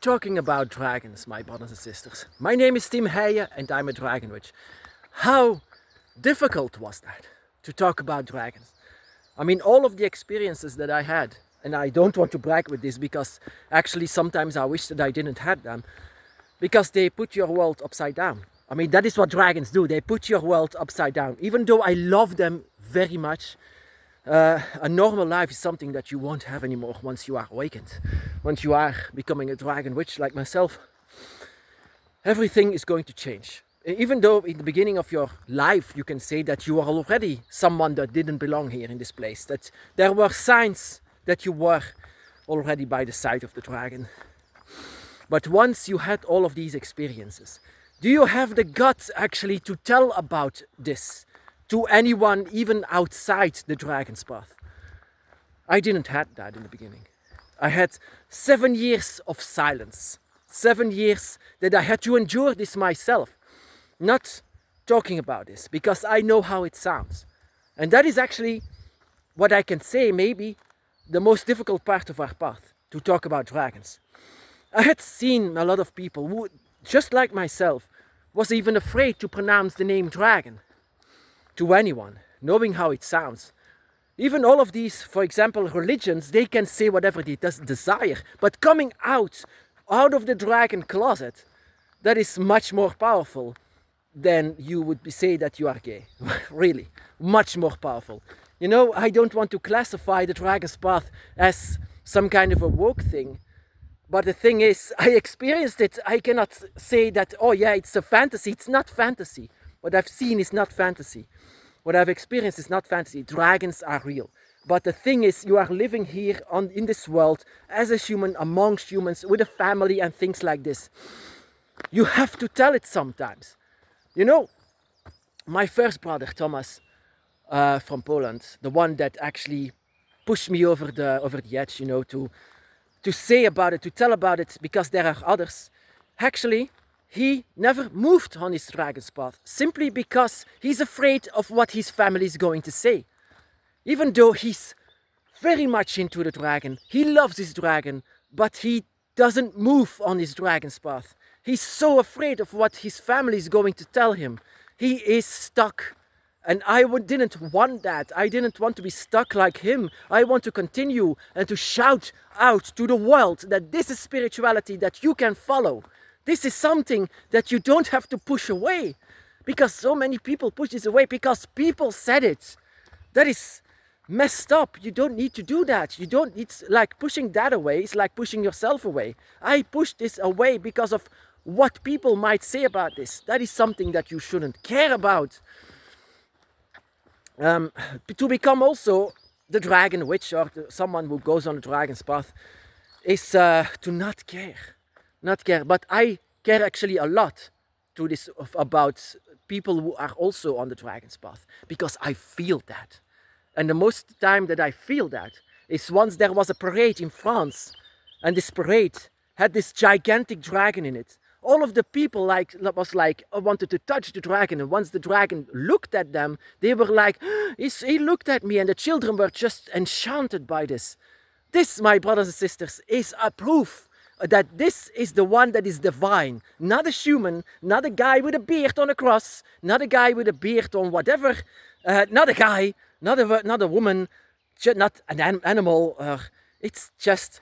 talking about dragons, my brothers and sisters. My name is Tim Heijen and I'm a dragon witch. How difficult was that to talk about dragons? I mean, all of the experiences that I had, and I don't want to brag with this because actually sometimes I wish that I didn't have them, because they put your world upside down. I mean, that is what dragons do. They put your world upside down. Even though I love them very much, a normal life is something that you won't have anymore once you are awakened. Once you are becoming a dragon witch like myself, everything is going to change. Even though in the beginning of your life you can say that you are already someone that didn't belong here in this place, that there were signs that you were already by the side of the dragon. But once you had all of these experiences, do you have the guts actually to tell about this to anyone even outside the dragon's path? I didn't have that in the beginning. I had 7 years of silence. 7 years that I had to endure this myself. Not talking about this because I know how it sounds. And that is actually what I can say maybe the most difficult part of our path, to talk about dragons. I had seen a lot of people who, just like myself, was even afraid to pronounce the name dragon to anyone, knowing how it sounds. Even all of these, for example, religions, they can say whatever they desire, but coming out of the dragon closet, that is much more powerful than you would say that you are gay. Really, much more powerful. You know, I don't want to classify the dragon's path as some kind of a woke thing, but the thing is, I experienced it. I cannot say that, oh yeah, it's a fantasy. It's not fantasy. What I've seen is not fantasy. What I've experienced is not fantasy. Dragons are real. But the thing is, you are living here in this world as a human, amongst humans, with a family and things like this. You have to tell it sometimes. You know, my first brother, Thomas, from Poland, the one that actually pushed me over the edge, you know, to say about it, to tell about it, because there are others. Actually, he never moved on his dragon's path, simply because he's afraid of what his family is going to say. Even though he's very much into the dragon, he loves his dragon, but he doesn't move on his dragon's path. He's so afraid of what his family is going to tell him. He is stuck. And I didn't want that. I didn't want to be stuck like him. I want to continue and to shout out to the world that this is spirituality that you can follow. This is something that you don't have to push away. Because so many people push this away because people said it. That is messed up. You don't need to do that. It's like pushing that away. It's like pushing yourself away. I pushed this away because of what people might say about this. That is something that you shouldn't care about. To become also the dragon witch or someone who goes on the dragon's path is to not care. But I care actually a lot to this about people who are also on the dragon's path, because I feel that. And the most time that I feel that is once there was a parade in France, and this parade had this gigantic dragon in it. All of the people wanted to touch the dragon, and once the dragon looked at them, they were like, he looked at me, and the children were just enchanted by this. This, my brothers and sisters, is a proof that this is the one that is divine, not a human, not a guy with a beard on a cross, not a guy with a beard on whatever, not a guy, not a woman, not an animal. It's just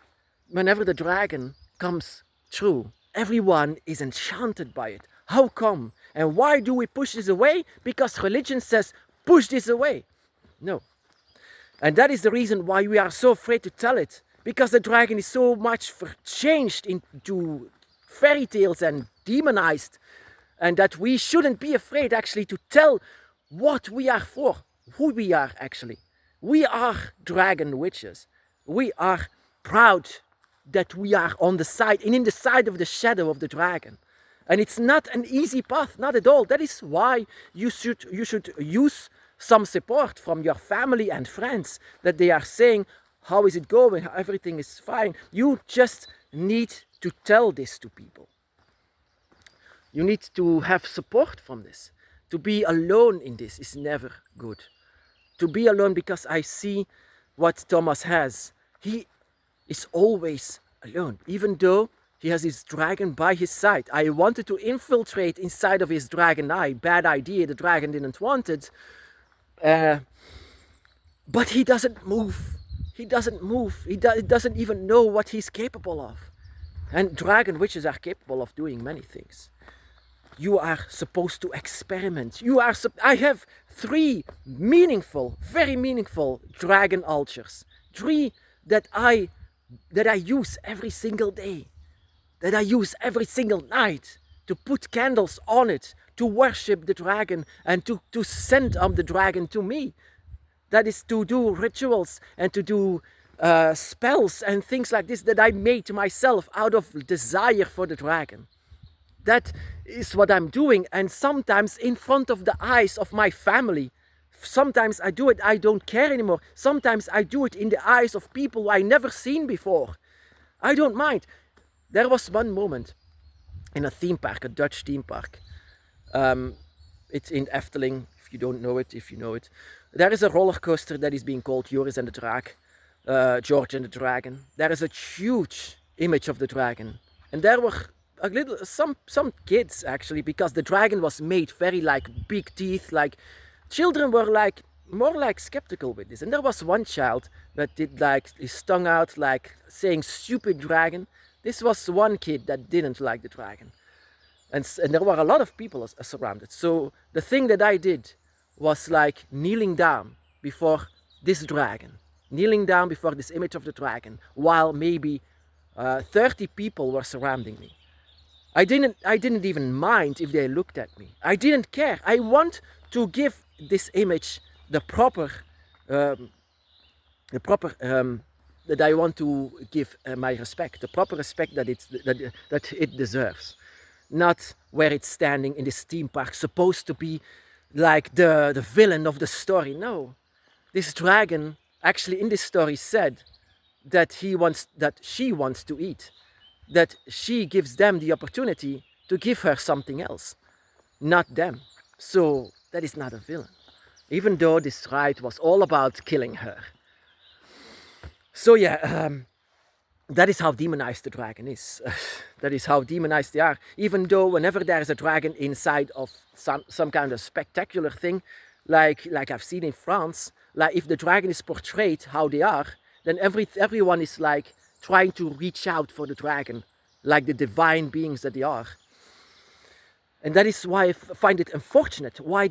whenever the dragon comes through, everyone is enchanted by it. How come? And why do we push this away? Because religion says, push this away. No. And that is the reason why we are so afraid to tell it. Because the dragon is so much changed into fairy tales and demonized. And that we shouldn't be afraid actually to tell what we are for. Who we are actually. We are dragon witches. We are proud that we are on the side and in the side of the shadow of the dragon. And it's not an easy path, not at all. That is why you should use some support from your family and friends, that they are saying, how is it going? Everything is fine. You just need to tell this to people. You need to have support from this. To be alone in this is never good. To be alone, because I see what Thomas has. He is always alone. Even though He has his dragon by his side. I wanted to infiltrate inside of his dragon eye. Bad idea, the dragon didn't want it. But he doesn't move. He doesn't move. He doesn't even know what he's capable of. And dragon witches are capable of doing many things. You are supposed to experiment. I have 3 meaningful, very meaningful dragon altars. 3 that I use every single day. That I use every single night to put candles on it, to worship the dragon and to send the dragon to me. That is to do rituals and to do spells and things like this that I made myself out of desire for the dragon. That is what I'm doing, and sometimes in front of the eyes of my family. Sometimes I do it, I don't care anymore. Sometimes I do it in the eyes of people I never seen before. I don't mind. There was one moment in a theme park, a Dutch theme park. It's in Efteling, if you don't know it, if you know it. There is a roller coaster that is being called Joris and the Draak, George and the Dragon. There is a huge image of the dragon. And there were some kids actually, because the dragon was made very like big teeth, like children were like more like skeptical with this. And there was one child that did like his tongue out, like saying stupid dragon. This was one kid that didn't like the dragon. And there were a lot of people surrounded. So the thing that I did was like kneeling down before this dragon, kneeling down before this image of the dragon, while maybe 30 people were surrounding me. I didn't even mind if they looked at me. I didn't care. I want to give this image the proper that I want to give my respect, the proper respect that it deserves. Not where it's standing in this theme park, supposed to be like the villain of the story. No, this dragon actually in this story said that she wants to eat, that she gives them the opportunity to give her something else, not them. So that is not a villain, even though this ride was all about killing her. So yeah, that is how demonized the dragon is. That is how demonized they are. Even though whenever there is a dragon inside of some kind of spectacular thing, like I've seen in France, like if the dragon is portrayed how they are, then everyone is like trying to reach out for the dragon, like the divine beings that they are. And that is why I find it unfortunate. Why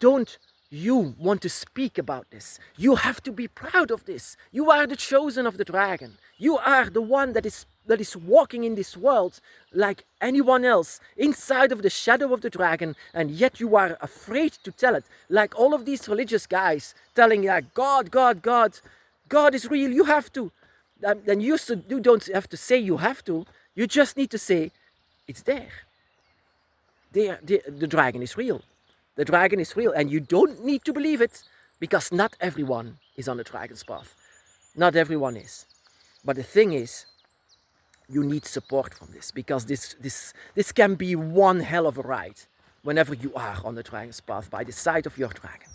don't you want to speak about this? You have to be proud of this. You are the chosen of the dragon. You are the one that is walking in this world like anyone else, inside of the shadow of the dragon, and yet you are afraid to tell it. Like all of these religious guys telling God is real, you have to. And you don't have to say you have to, you just need to say it's there. The dragon is real. The dragon is real, and you don't need to believe it, because not everyone is on the dragon's path. Not everyone is. But the thing is, you need support from this, because this can be one hell of a ride whenever you are on the dragon's path by the side of your dragon.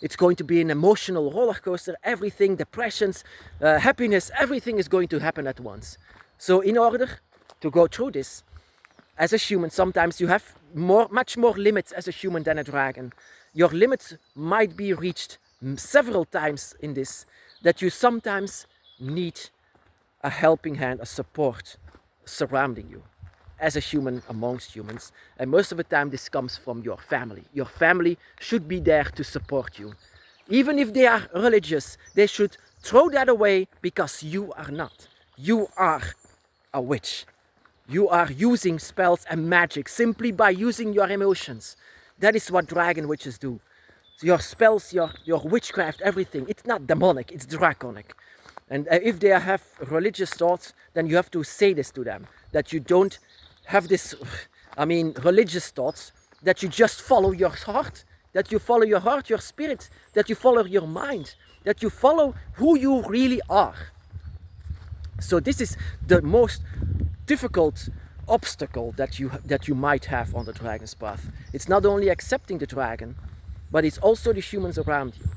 It's going to be an emotional roller coaster. Everything, depressions, happiness, everything is going to happen at once. So in order to go through this, as a human, sometimes you have much more limits as a human than a dragon. Your limits might be reached several times in this, that you sometimes need a helping hand, a support surrounding you as a human amongst humans. And most of the time this comes from your family. Your family should be there to support you. Even if they are religious, they should throw that away, because you are not. You are a witch. You are using spells and magic simply by using your emotions. That is what dragon witches do. So your spells, your witchcraft, everything, it's not demonic, it's draconic. And if they have religious thoughts, then you have to say this to them, that you don't have this, religious thoughts, that you just follow your heart, that you follow your heart, your spirit, that you follow your mind, that you follow who you really are. So this is the most difficult obstacle that you might have on the dragon's path. It's not only accepting the dragon, but it's also the humans around you.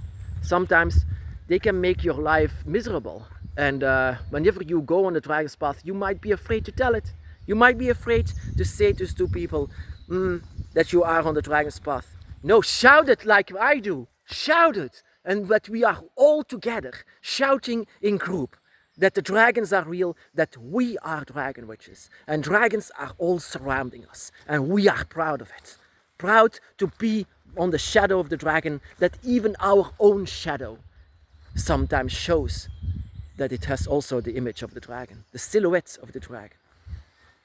Sometimes they can make your life miserable, and whenever you go on the dragon's path, you might be afraid to tell it. You might be afraid to say to people that you are on the dragon's path. No, shout it like I do. Shout it. And that we are all together shouting in group that the dragons are real, that we are dragon witches. And dragons are all surrounding us. And we are proud of it. Proud to be on the shadow of the dragon, that even our own shadow sometimes shows that it has also the image of the dragon, the silhouette of the dragon.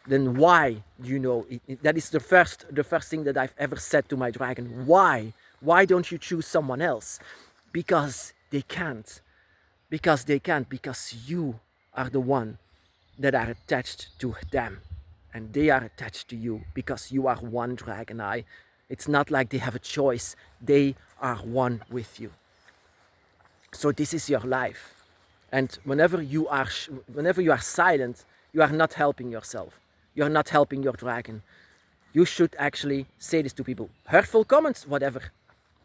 Then why do you know? That is the first thing that I've ever said to my dragon. Why? Why don't you choose someone else? Because they can't. Because they can't. Because you are the one that are attached to them. And they are attached to you because you are one dragon eye. It's not like they have a choice. They are one with you. So this is your life. And whenever you are silent, you are not helping yourself. You are not helping your dragon. You should actually say this to people. Hurtful comments, whatever.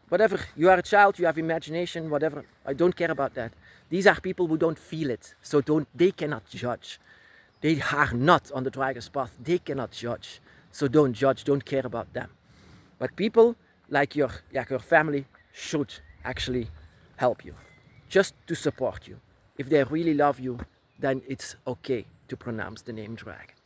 Whatever. You are a child, you have imagination, whatever. I don't care about that. These are people who don't feel it. So they cannot judge. They are not on the dragon's path. They cannot judge. So don't judge, don't care about them. But people like your family should actually help you. Just to support you. If they really love you, then it's okay to pronounce the name dragon.